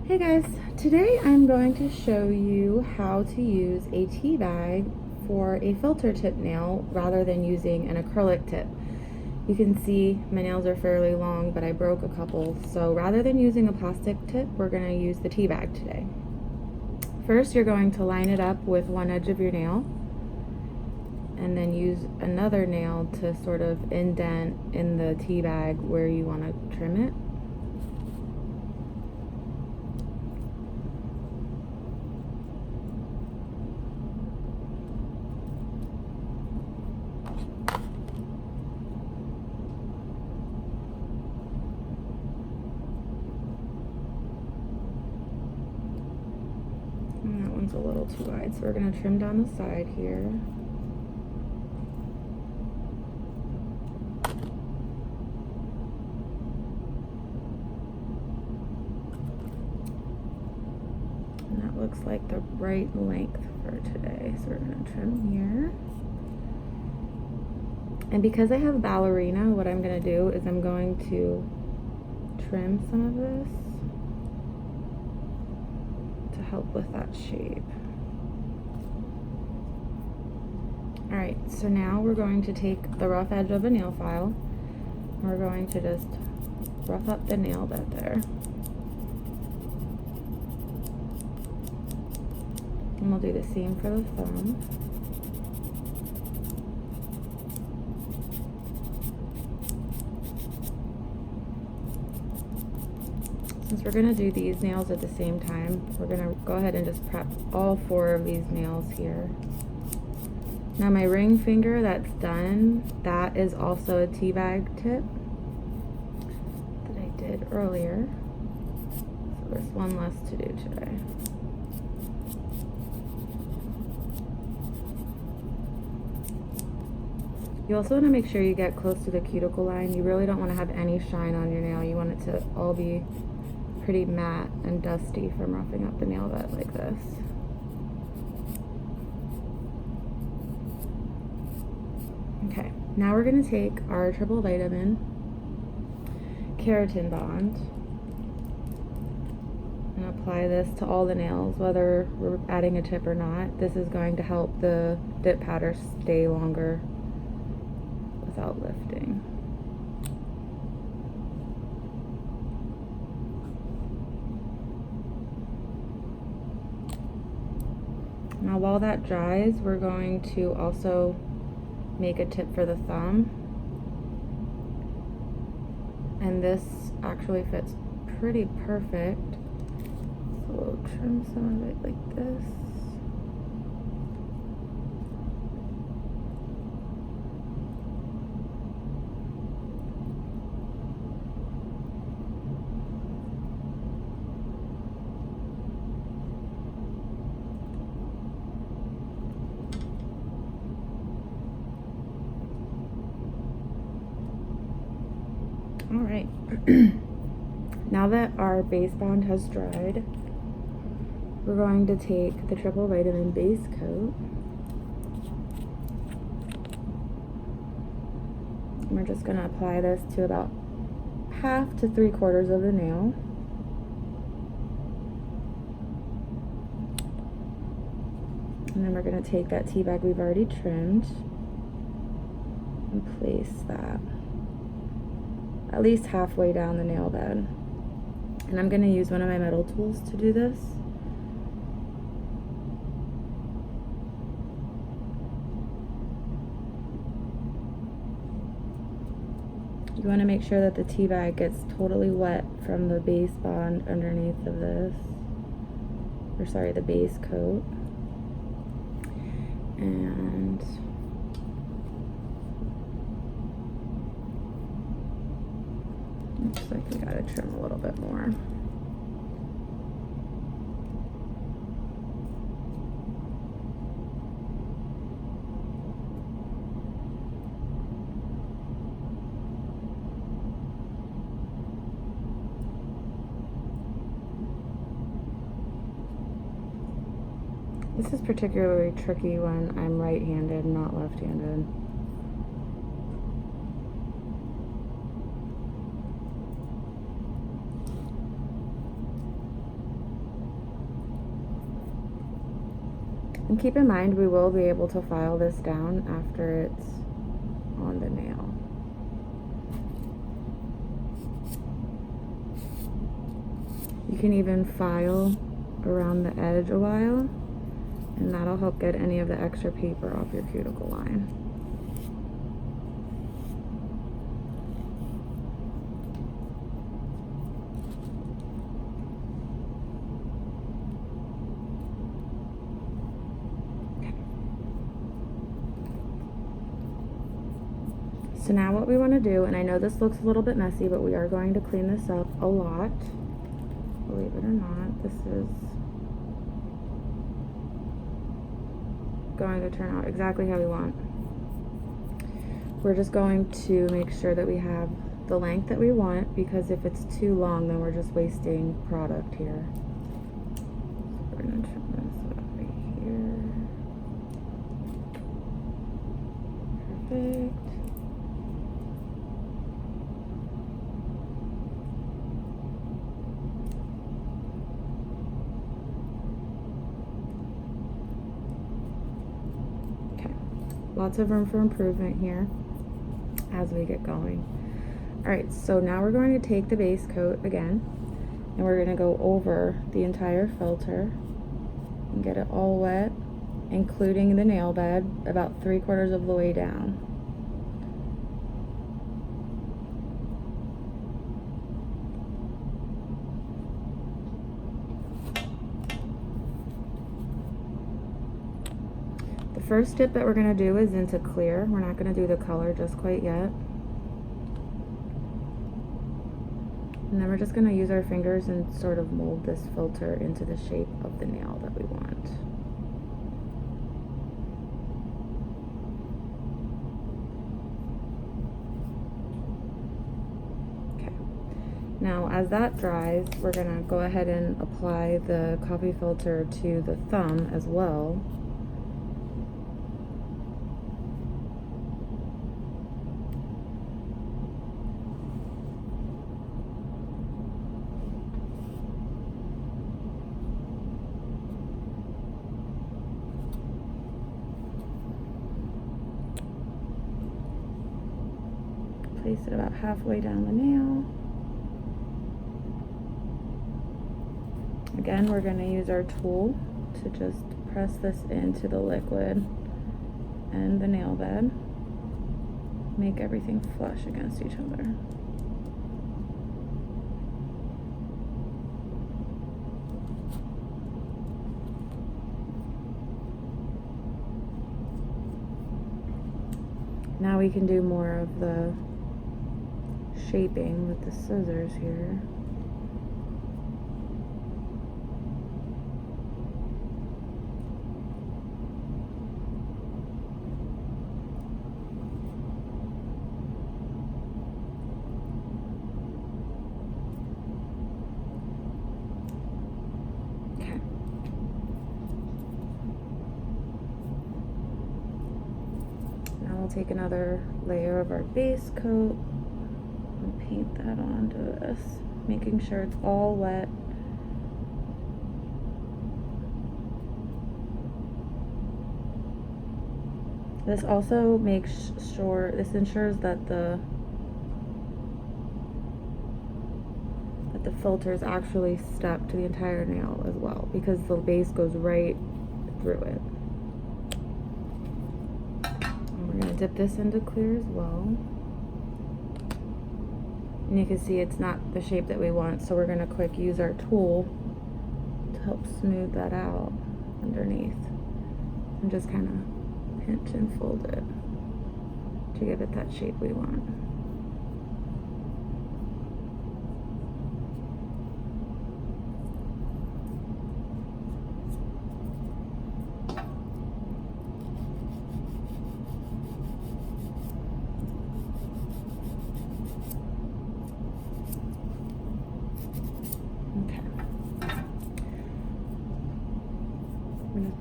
Hey guys, today I'm going to show you how to use a tea bag for a filter tip nail rather than using an acrylic tip. You can see my nails are fairly long, but I broke a couple, so rather than using a plastic tip, we're going to use the tea bag today. First, you're going to line it up with one edge of your nail and then use another nail to sort of indent in the tea bag where you want to trim it. And that one's a little too wide, so we're going to trim down the side here. And that looks like the right length for today, so we're going to trim here. And because I have ballerina, what I'm going to do is I'm going to trim some of this to help with that shape. Alright, so now we're going to take the rough edge of a nail file. We're going to just rough up the nail bed there. And we'll do the same for the thumb. Since we're going to do these nails at the same time, we're going to go ahead and just prep all 4 of these nails here. Now my ring finger that's done, that is also a tea bag tip that I did earlier. So there's one less to do today. You also want to make sure you get close to the cuticle line. You really don't want to have any shine on your nail. You want it to all be pretty matte and dusty from roughing up the nail bed like this. Okay, now we're going to take our triple vitamin keratin bond and apply this to all the nails, whether we're adding a tip or not. This is going to help the dip powder stay longer without lifting. Now while that dries, we're going to also make a tip for the thumb. And this actually fits pretty perfect. So we'll trim some of it like this. All right, now that our base bond has dried, we're going to take the triple vitamin base coat and we're just going to apply this to about 1/2 to 3/4 of the nail. And then we're going to take that tea bag we've already trimmed and place that at least halfway down the nail bed. And I'm going to use one of my metal tools to do this. You want to make sure that the tea bag gets totally wet from the base bond underneath of this, or sorry, the base coat. And looks like we gotta trim a little bit more. This is particularly tricky when I'm right-handed, not left-handed. And keep in mind, we will be able to file this down after it's on the nail. You can even file around the edge a while, and that'll help get any of the extra paper off your cuticle line. So now what we want to do, and I know this looks a little bit messy, but we are going to clean this up a lot. Believe it or not, this is going to turn out exactly how we want. We're just going to make sure that we have the length that we want, because if it's too long, then we're just wasting product here. So we're going to trim this up right here. Perfect. Lots of room for improvement here as we get going. All right, so now we're going to take the base coat again, and we're going to go over the entire filter and get it all wet, including the nail bed, about 3/4 of the way down. The first dip that we're going to do is into clear. We're not going to do the color just quite yet. And then we're just going to use our fingers and sort of mold this filter into the shape of the nail that we want. Okay. Now as that dries, we're going to go ahead and apply the coffee filter to the thumb as well. Place it about halfway down the nail. Again, we're going to use our tool to just press this into the liquid and the nail bed. Make everything flush against each other. Now we can do more of the shaping with the scissors here. Okay. Now we'll take another layer of our base coat and paint that onto this, making sure it's all wet. This also makes sure, this ensures that the filters actually stuck to the entire nail as well, because the base goes right through it. And we're going to dip this into clear as well. And you can see it's not the shape that we want, so we're going to quick use our tool to help smooth that out underneath, and just kind of pinch and fold it to give it that shape we want.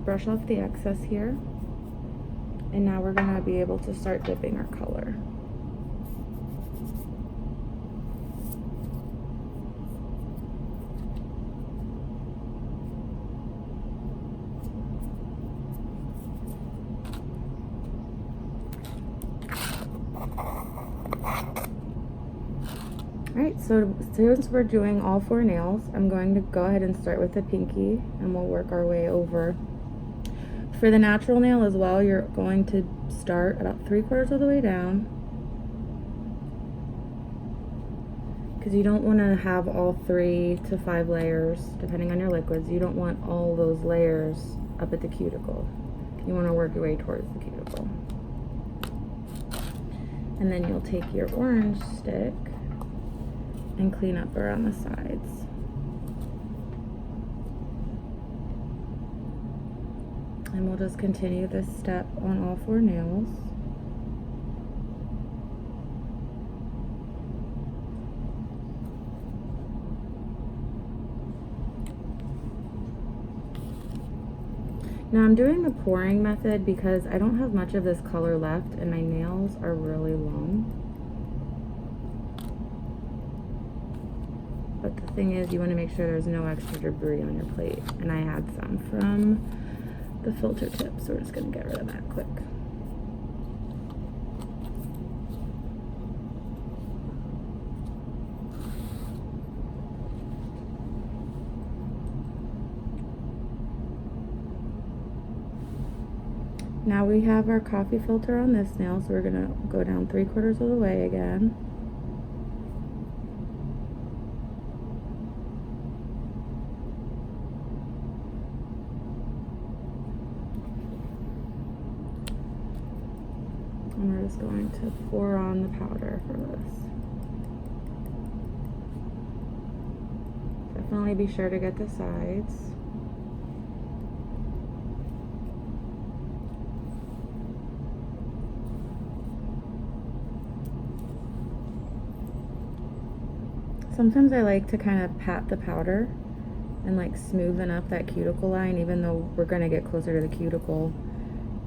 Brush off the excess here, and now we're going to be able to start dipping our color. So since we're doing all 4 nails, I'm going to go ahead and start with the pinky, and we'll work our way over. For the natural nail as well, you're going to start about 3/4 of the way down, because you don't want to have all 3 to 5 layers, depending on your liquids. You don't want all those layers up at the cuticle. You want to work your way towards the cuticle. And then you'll take your orange stick and clean up around the sides. And we'll just continue this step on all 4 nails. Now I'm doing the pouring method because I don't have much of this color left and my nails are really long. But the thing is, you want to make sure there's no extra debris on your plate. And I had some from the filter tip, so we're just going to get rid of that quick. Now we have our coffee filter on this nail, so we're going to go down 3/4 of the way again. And we're just going to pour on the powder for this. Definitely be sure to get the sides. Sometimes I like to kind of pat the powder and like smoothen up that cuticle line, even though we're going to get closer to the cuticle.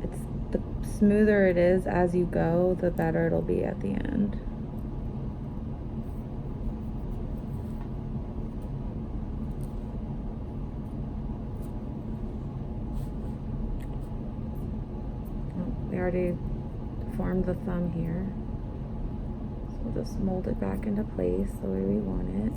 It's the smoother it is as you go, the better it'll be at the end. Oh, we already formed the thumb here. We'll just mold it back into place the way we want it.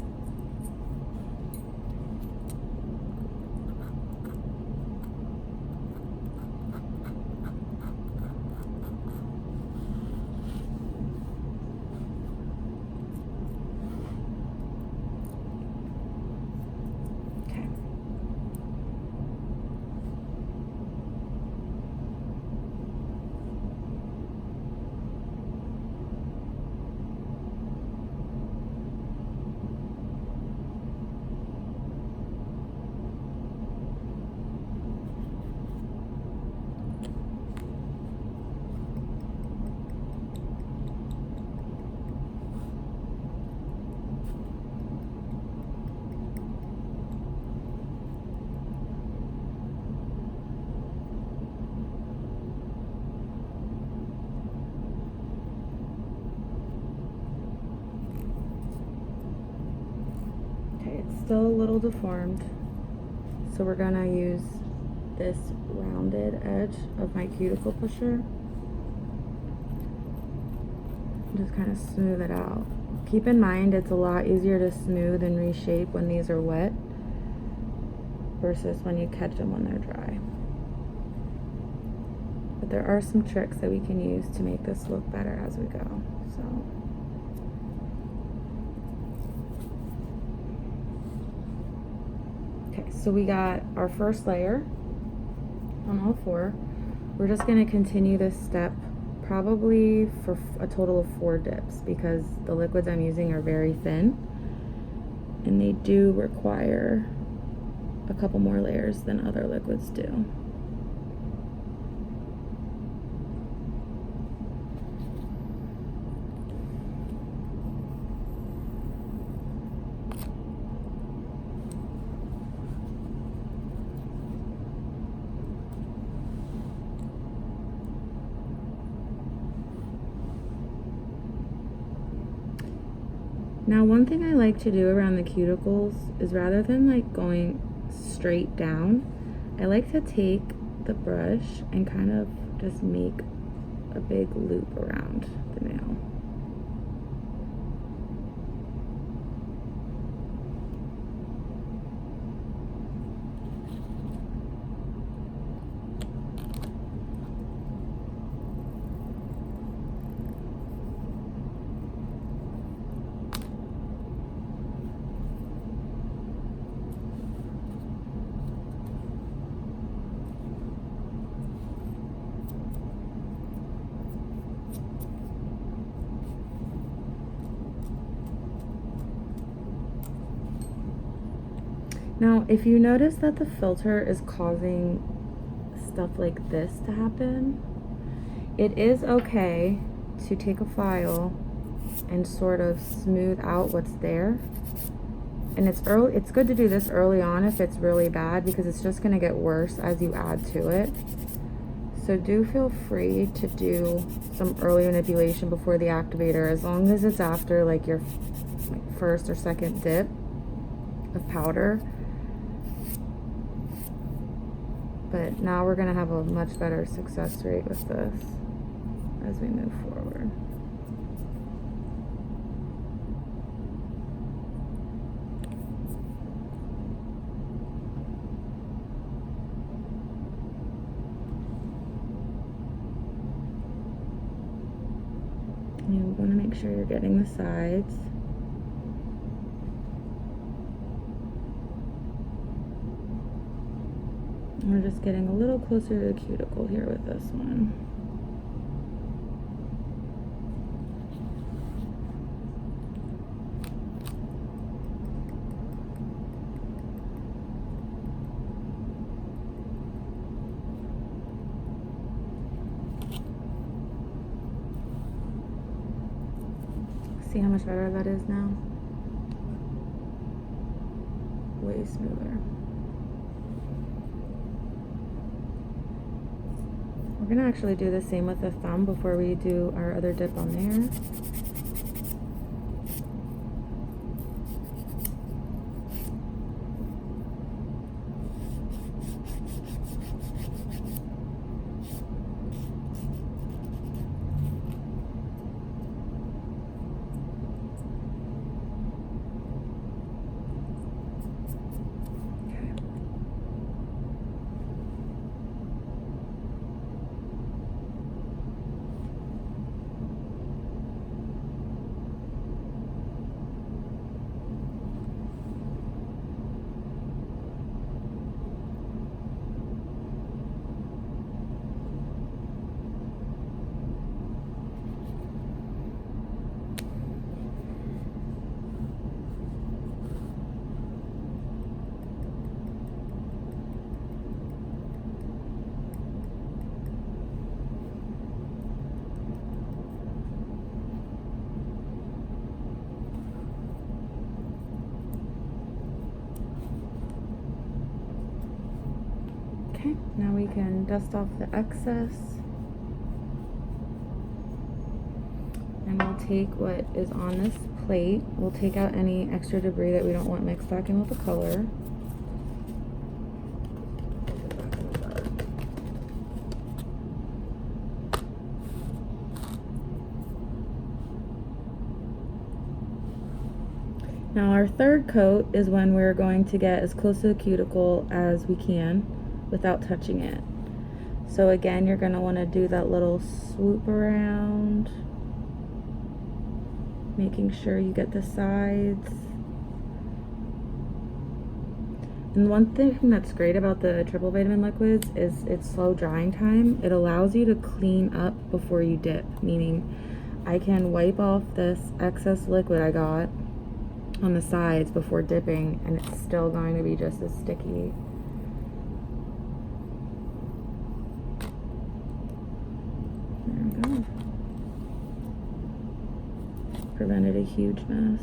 Okay. It's still a little deformed, so we're gonna use this rounded edge of my cuticle pusher. Just kind of smooth it out. Keep in mind it's a lot easier to smooth and reshape when these are wet versus when you catch them when they're dry. But there are some tricks that we can use to make this look better as we go. So we got our first layer on all 4. We're just going to continue this step probably for a total of 4 dips because the liquids I'm using are very thin and they do require a couple more layers than other liquids do. Now, one thing I like to do around the cuticles is rather than like going straight down, I like to take the brush and kind of just make a big loop around the nail. Now, if you notice that the filter is causing stuff like this to happen, it is okay to take a file and sort of smooth out what's there. And it's good to do this early on if it's really bad, because it's just going to get worse as you add to it. So do feel free to do some early manipulation before the activator, as long as it's after like your first or second dip of powder. But now we're going to have a much better success rate with this as we move forward. You want to make sure you're getting the sides. We're just getting a little closer to the cuticle here with this one. See how much better that is now? Way smoother. We're gonna actually do the same with the thumb before we do our other dip on there. Okay, now we can dust off the excess. And we'll take what is on this plate. We'll take out any extra debris that we don't want mixed back in with the color. Now our third coat is when we're going to get as close to the cuticle as we can without touching it. So again, you're going to want to do that little swoop around, making sure you get the sides. And one thing that's great about the triple vitamin liquids is its slow drying time. It allows you to clean up before you dip, meaning I can wipe off this excess liquid I got on the sides before dipping, and it's still going to be just as sticky. There we go. Prevented a huge mess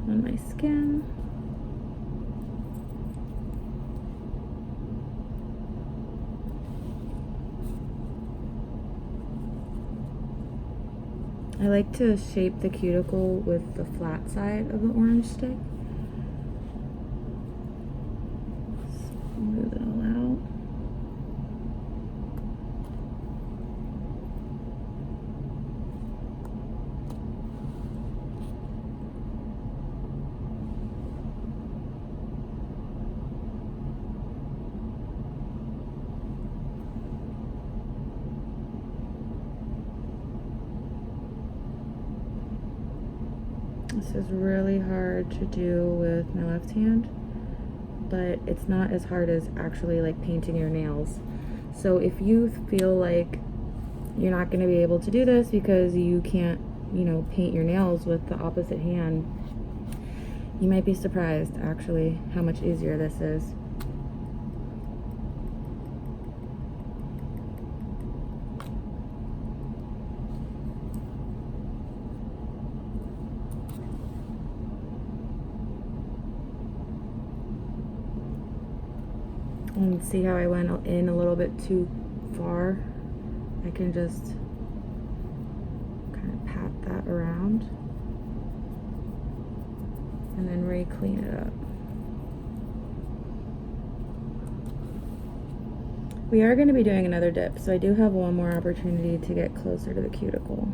on my skin. I like to shape the cuticle with the flat side of the orange stick. Smooth it all out. This is really hard to do with my left hand, but it's not as hard as actually like painting your nails. So if you feel like you're not going to be able to do this because you can't, paint your nails with the opposite hand, You might be surprised, actually, how much easier this is. And see how I went in a little bit too far? I can just kind of pat that around and then re-clean it up. We are going to be doing another dip, so I do have one more opportunity to get closer to the cuticle.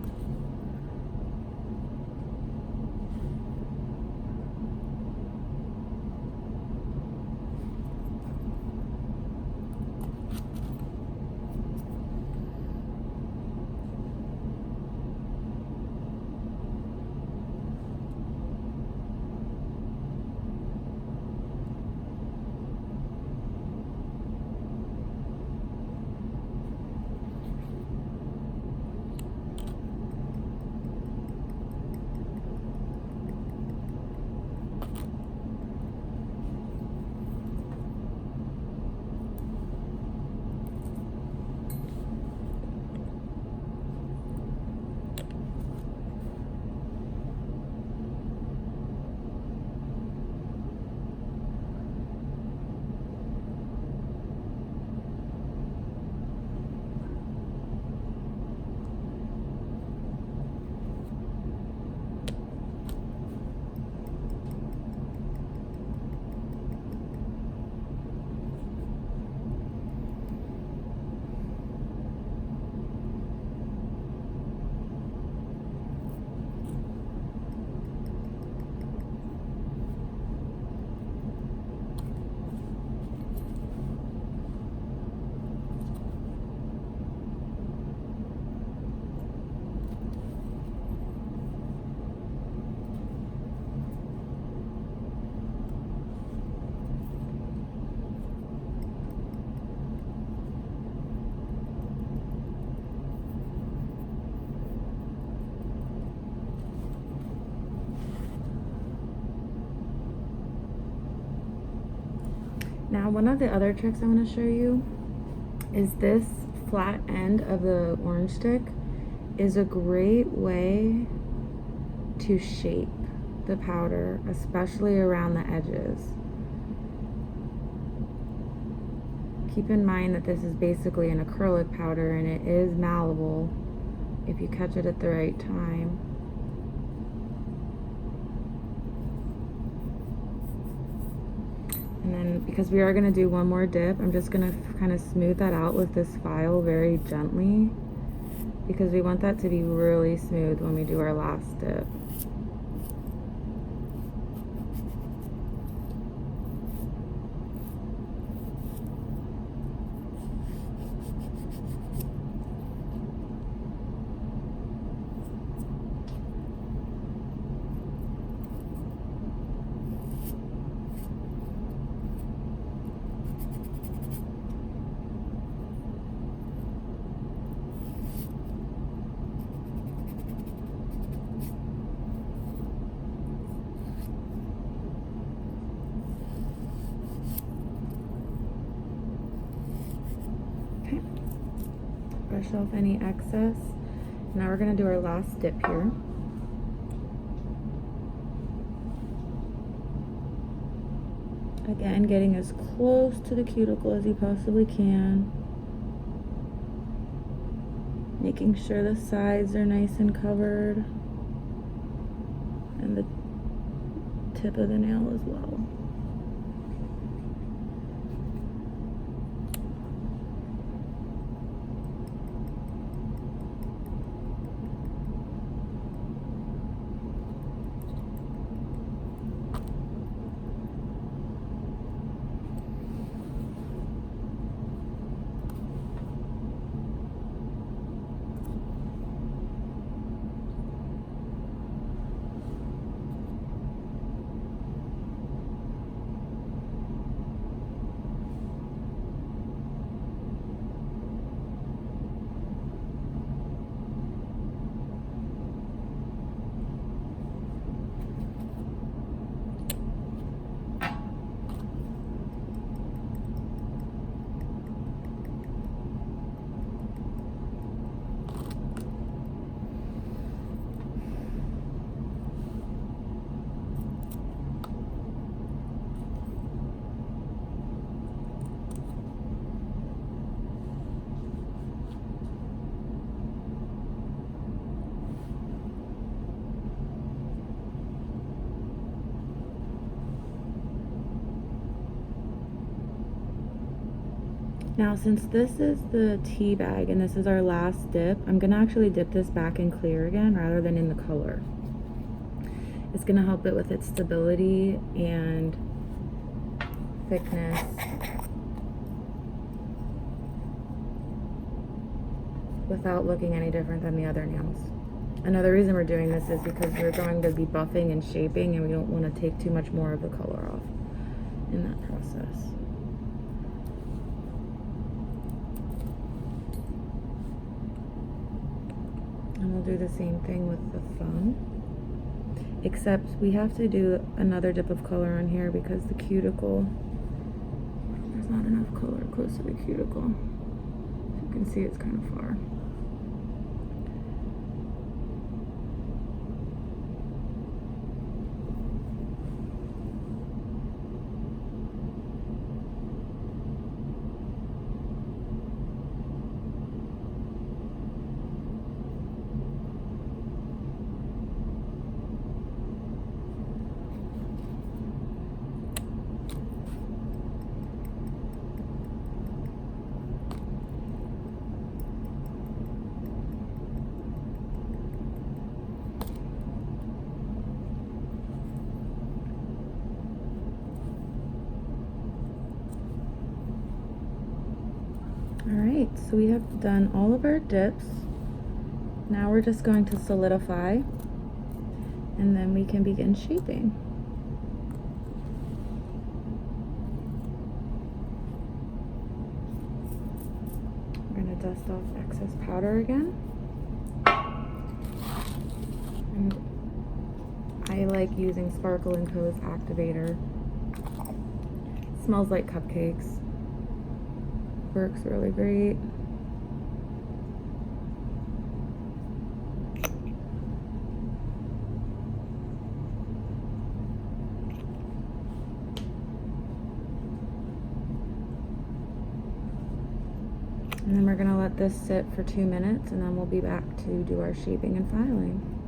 Now, one of the other tricks I want to show you is this flat end of the orange stick is a great way to shape the powder, especially around the edges. Keep in mind that this is basically an acrylic powder and it is malleable if you catch it at the right time. And then, because we are going to do one more dip, I'm just going to kind of smooth that out with this file very gently, because we want that to be really smooth when we do our last dip. Brush off any excess. Now we're going to do our last dip here. Again, getting as close to the cuticle as you possibly can. Making sure the sides are nice and covered. And the tip of the nail as well. Now, since this is the tea bag and this is our last dip, I'm gonna actually dip this back in clear again rather than in the color. It's gonna help it with its stability and thickness without looking any different than the other nails. Another reason we're doing this is because we're going to be buffing and shaping, and we don't want to take too much more of the color off in that process. And we'll do the same thing with the thumb, except we have to do another dip of color on here because the cuticle, there's not enough color close to the cuticle. As you can see, it's kind of far. Alright, so we have done all of our dips. Now we're just going to solidify, and then we can begin shaping. We're going to dust off excess powder again. And I like using Sparkle & Co.'s activator. It smells like cupcakes. Works really great. And then we're going to let this sit for 2 minutes, and then we'll be back to do our shaping and filing.